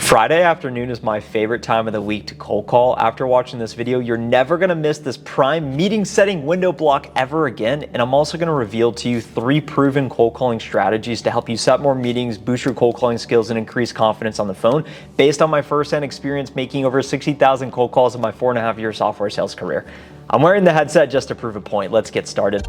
Friday afternoon is my favorite time of the week to cold call. After watching this video, you're never gonna miss this prime meeting setting window block ever again. And I'm also gonna reveal to you 3 proven cold calling strategies to help you set more meetings, boost your cold calling skills, and increase confidence on the phone based on my firsthand experience making over 60,000 cold calls in my 4.5-year software sales career. I'm wearing the headset just to prove a point. Let's get started.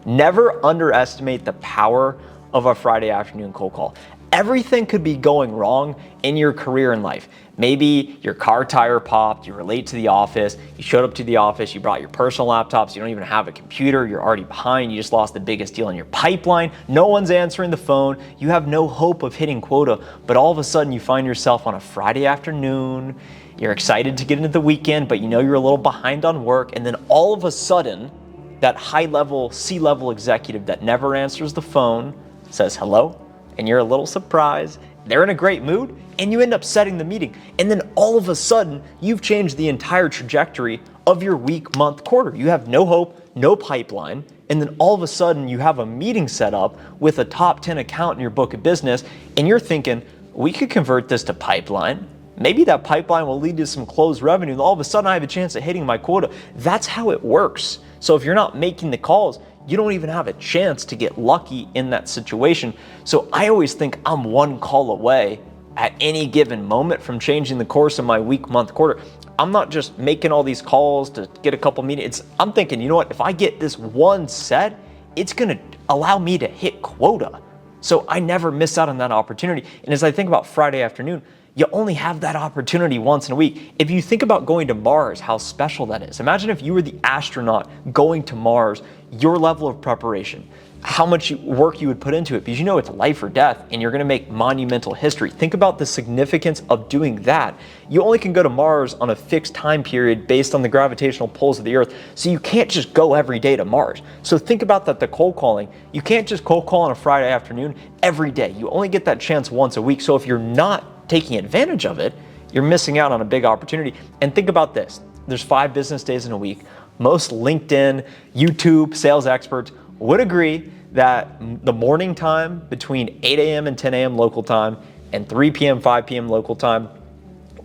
Never underestimate the power of a Friday afternoon cold call. Everything could be going wrong in your career and life. Maybe your car tire popped, you were late to the office, you showed up to the office, you brought your personal laptops, you don't even have a computer, you're already behind, you just lost the biggest deal in your pipeline, no one's answering the phone, you have no hope of hitting quota, but all of a sudden you find yourself on a Friday afternoon, you're excited to get into the weekend, but you know you're a little behind on work, and then all of a sudden, that high-level, C-level executive that never answers the phone says hello, and you're a little surprised. They're in a great mood, and you end up setting the meeting. And then all of a sudden, you've changed the entire trajectory of your week, month, quarter. You have no hope, no pipeline, and then all of a sudden, you have a meeting set up with a top 10 account in your book of business, and you're thinking, we could convert this to pipeline. Maybe that pipeline will lead to some closed revenue, and all of a sudden, I have a chance at hitting my quota. That's how it works. So if you're not making the calls, you don't even have a chance to get lucky in that situation. So I always think I'm one call away at any given moment from changing the course of my week, month, quarter. I'm not just making all these calls to get a couple meetings. I'm thinking, you know what, if I get this one set, it's gonna allow me to hit quota. So I never miss out on that opportunity. And as I think about Friday afternoon, you only have that opportunity once in a week. If you think about going to Mars, how special that is. Imagine if you were the astronaut going to Mars, your level of preparation, how much work you would put into it, because you know it's life or death and you're gonna make monumental history. Think about the significance of doing that. You only can go to Mars on a fixed time period based on the gravitational pulls of the Earth, so you can't just go every day to Mars. So think about that, the cold calling. You can't just cold call on a Friday afternoon every day. You only get that chance once a week. So if you're not taking advantage of it, you're missing out on a big opportunity. And think about this, there's 5 business days in a week. Most LinkedIn, YouTube, sales experts would agree that the morning time between 8 a.m. and 10 a.m. local time and 3 p.m., 5 p.m. local time,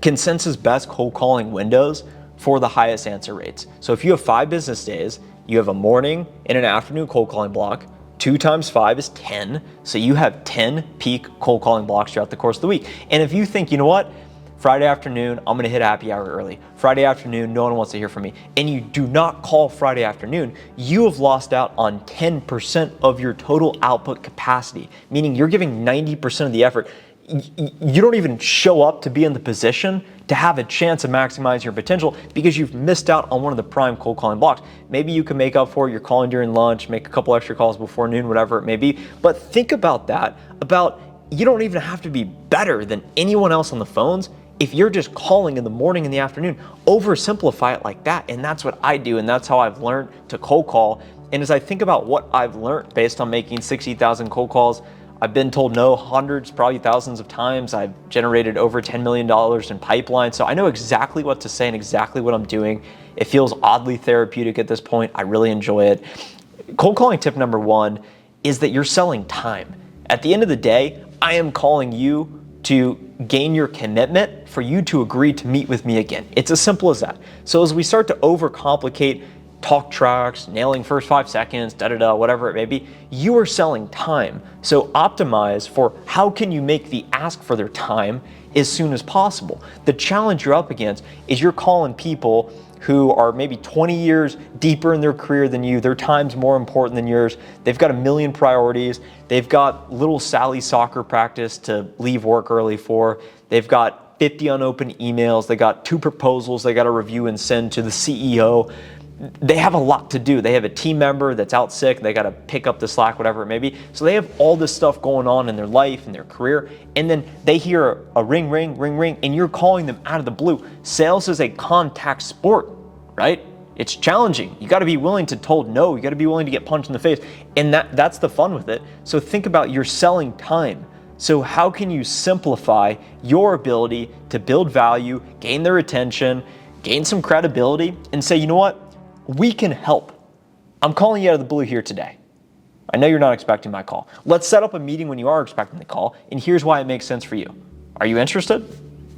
consensus best cold calling windows for the highest answer rates. So if you have 5 business days, you have a morning and an afternoon cold calling block. 2 times 5 is 10. So you have 10 peak cold calling blocks throughout the course of the week. And if you think, you know what, Friday afternoon, I'm gonna hit happy hour early. Friday afternoon, no one wants to hear from me. And you do not call Friday afternoon, you have lost out on 10% of your total output capacity, meaning you're giving 90% of the effort. You don't even show up to be in the position to have a chance to maximize your potential because you've missed out on one of the prime cold calling blocks. Maybe you can make up for it, you're calling during lunch, make a couple extra calls before noon, whatever it may be. But think about that, you don't even have to be better than anyone else on the phones if you're just calling in the morning and the afternoon. Oversimplify it like that, and that's what I do, and that's how I've learned to cold call. And as I think about what I've learned based on making 60,000 cold calls, I've been told no hundreds, probably thousands of times. I've generated over $10 million in pipeline. So I know exactly what to say and exactly what I'm doing. It feels oddly therapeutic at this point. I really enjoy it. Cold calling tip number 1 is that you're selling time. At the end of the day, I am calling you to gain your commitment for you to agree to meet with me again. It's as simple as that. So as we start to overcomplicate talk tracks, nailing first 5 seconds, whatever it may be, you are selling time. So optimize for how can you make the ask for their time as soon as possible. The challenge you're up against is you're calling people who are maybe 20 years deeper in their career than you. Their time's more important than yours. They've got a million priorities. They've got little Sally soccer practice to leave work early for. They've got 50 unopened emails. They got 2 proposals they got to review and send to the CEO. They have a lot to do. They have a team member that's out sick. They got to pick up the slack, whatever it may be. So they have all this stuff going on in their life and their career. And then they hear a ring, ring, ring, ring, and you're calling them out of the blue. Sales is a contact sport, right? It's challenging. You got to be willing to told no. You got to be willing to get punched in the face. And that's the fun with it. So think about you're selling time. So how can you simplify your ability to build value, gain their attention, gain some credibility, and say, you know what? We can help. I'm calling you out of the blue here today. I know you're not expecting my call. Let's set up a meeting when you are expecting the call, and here's why it makes sense for you. Are you interested?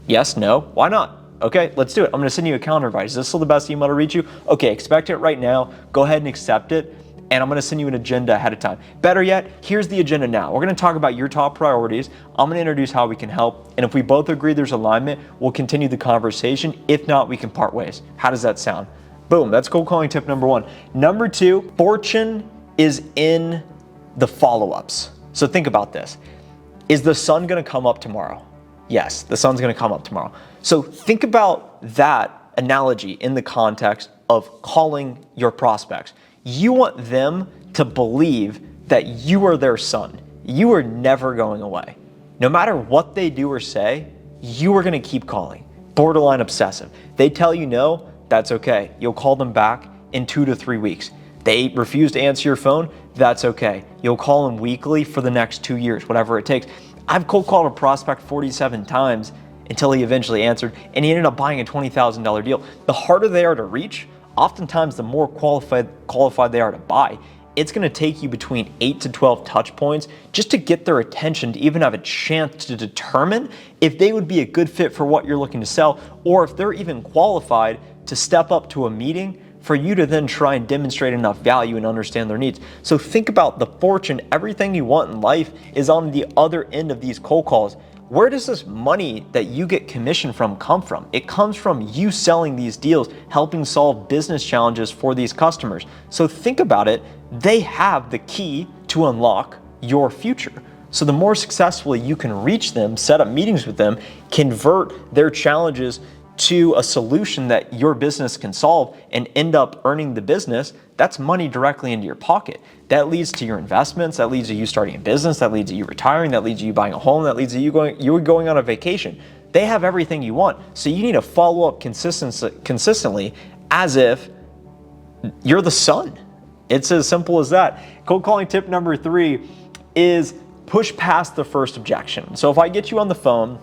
Yes, no, why not? Okay, let's do it. I'm gonna send you a calendar invite. Is this still the best email to reach you? Okay, expect it right now. Go ahead and accept it. And I'm gonna send you an agenda ahead of time. Better yet, here's the agenda now. We're gonna talk about your top priorities. I'm gonna introduce how we can help. And if we both agree there's alignment, we'll continue the conversation. If not, we can part ways. How does that sound? Boom, that's cold calling tip number one. Number two, fortune is in the follow-ups. So think about this. Is the sun gonna come up tomorrow? Yes, the sun's gonna come up tomorrow. So think about that analogy in the context of calling your prospects. You want them to believe that you are their sun. You are never going away. No matter what they do or say, you are gonna keep calling. Borderline obsessive. They tell you no, that's okay. You'll call them back in 2 to 3 weeks. They refuse to answer your phone, that's okay. You'll call them weekly for the next 2 years, whatever it takes. I've cold called a prospect 47 times until he eventually answered, and he ended up buying a $20,000 deal. The harder they are to reach, oftentimes the more qualified they are to buy. It's gonna take you between 8 to 12 touch points just to get their attention to even have a chance to determine if they would be a good fit for what you're looking to sell, or if they're even qualified to step up to a meeting for you to then try and demonstrate enough value and understand their needs. So think about the fortune. Everything you want in life is on the other end of these cold calls. Where does this money that you get commission from come from? It comes from you selling these deals, helping solve business challenges for these customers. So think about it. They have the key to unlock your future. So the more successfully you can reach them, set up meetings with them, convert their challenges to a solution that your business can solve and end up earning the business, that's money directly into your pocket. That leads to your investments, that leads to you starting a business, that leads to you retiring, that leads to you buying a home, that leads to you going on a vacation. They have everything you want. So you need to follow up consistently as if you're the sun. It's as simple as that. Cold calling tip number 3 is push past the first objection. So if I get you on the phone,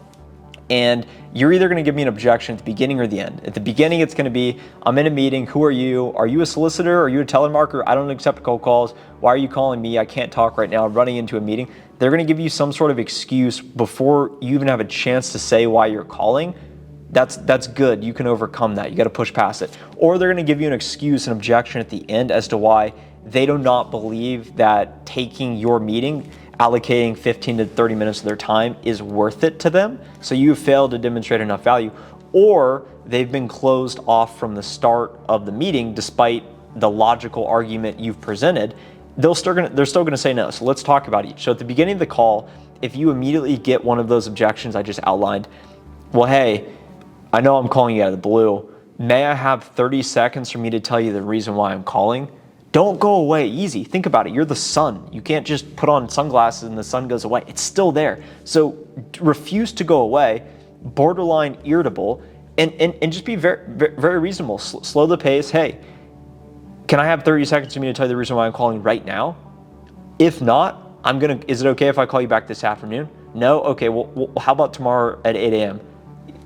and you're either gonna give me an objection at the beginning or the end. At the beginning, it's gonna be, I'm in a meeting, who are you? Are you a solicitor? Are you a telemarketer? I don't accept cold calls. Why are you calling me? I can't talk right now, I'm running into a meeting. They're gonna give you some sort of excuse before you even have a chance to say why you're calling. That's good, you can overcome that, you gotta push past it. Or they're gonna give you an excuse, an objection at the end as to why they do not believe that taking your meeting, allocating 15 to 30 minutes of their time is worth it to them. So you failed to demonstrate enough value, or they've been closed off from the start of the meeting despite the logical argument you've presented. They're still gonna say no. So let's talk about each. So at the beginning of the call, if you immediately get one of those objections I just outlined, well, hey, I know I'm calling you out of the blue. May I have 30 seconds for me to tell you the reason why I'm calling? Don't go away easy. Think about it. You're the sun. You can't just put on sunglasses and the sun goes away. It's still there. So refuse to go away, borderline irritable, and just be very, very reasonable. Slow the pace. Hey, can I have 30 seconds for me to tell you the reason why I'm calling right now? If not, is it okay if I call you back this afternoon? No? Okay, well, how about tomorrow at 8 a.m.?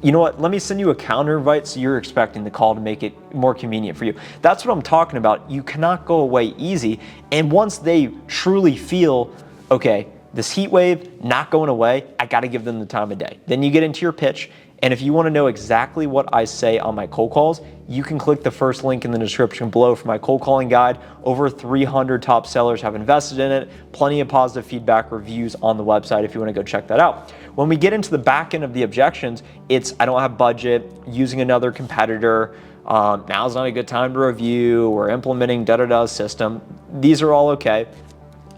You know what, let me send you a calendar invite so you're expecting the call to make it more convenient for you. That's what I'm talking about. You cannot go away easy. And once they truly feel, okay, this heat wave not going away, I gotta give them the time of day. Then you get into your pitch. And if you wanna know exactly what I say on my cold calls, you can click the first link in the description below for my cold calling guide. Over 300 top sellers have invested in it. Plenty of positive feedback reviews on the website if you wanna go check that out. When we get into the back end of the objections, it's I don't have budget, using another competitor, now's not a good time to review, we're implementing da-da-da system. These are all okay.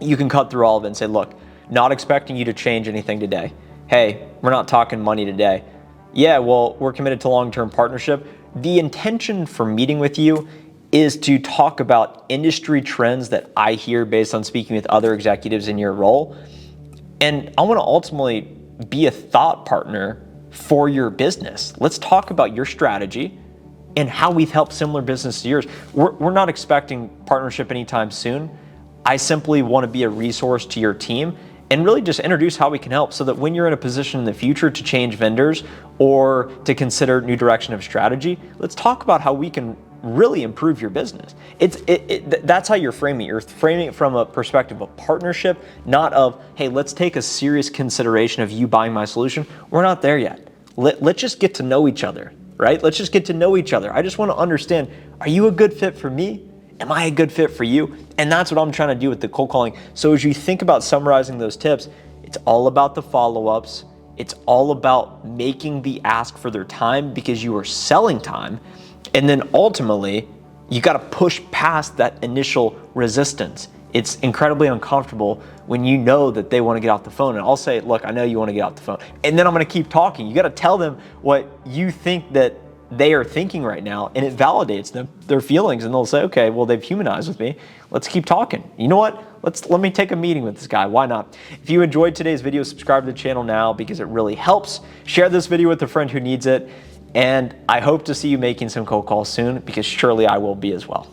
You can cut through all of it and say, look, not expecting you to change anything today. Hey, we're not talking money today. Yeah, well, we're committed to long-term partnership. The intention for meeting with you is to talk about industry trends that I hear based on speaking with other executives in your role. And I want to ultimately be a thought partner for your business. Let's talk about your strategy and how we've helped similar businesses to yours. We're not expecting partnership anytime soon. I simply want to be a resource to your team and really just introduce how we can help so that when you're in a position in the future to change vendors or to consider new direction of strategy, let's talk about how we can really improve your business. That's how you're framing it. You're framing it from a perspective of partnership, not of, hey, let's take a serious consideration of you buying my solution. We're not there yet. Let's just get to know each other, right? Let's just get to know each other. I just want to understand, are you a good fit for me? Am I a good fit for you? And that's what I'm trying to do with the cold calling. So as you think about summarizing those tips, it's all about the follow-ups. It's all about making the ask for their time because you are selling time. And then ultimately, you got to push past that initial resistance. It's incredibly uncomfortable when you know that they want to get off the phone. And I'll say, look, I know you want to get off the phone. And then I'm going to keep talking. You got to tell them what you think that they are thinking right now, and it validates them, their feelings, and they'll say, okay, well, they've humanized with me. Let's keep talking. You know what? Let me take a meeting with this guy. Why not? If you enjoyed today's video, subscribe to the channel now because it really helps. Share this video with a friend who needs it. And I hope to see you making some cold calls soon because surely I will be as well.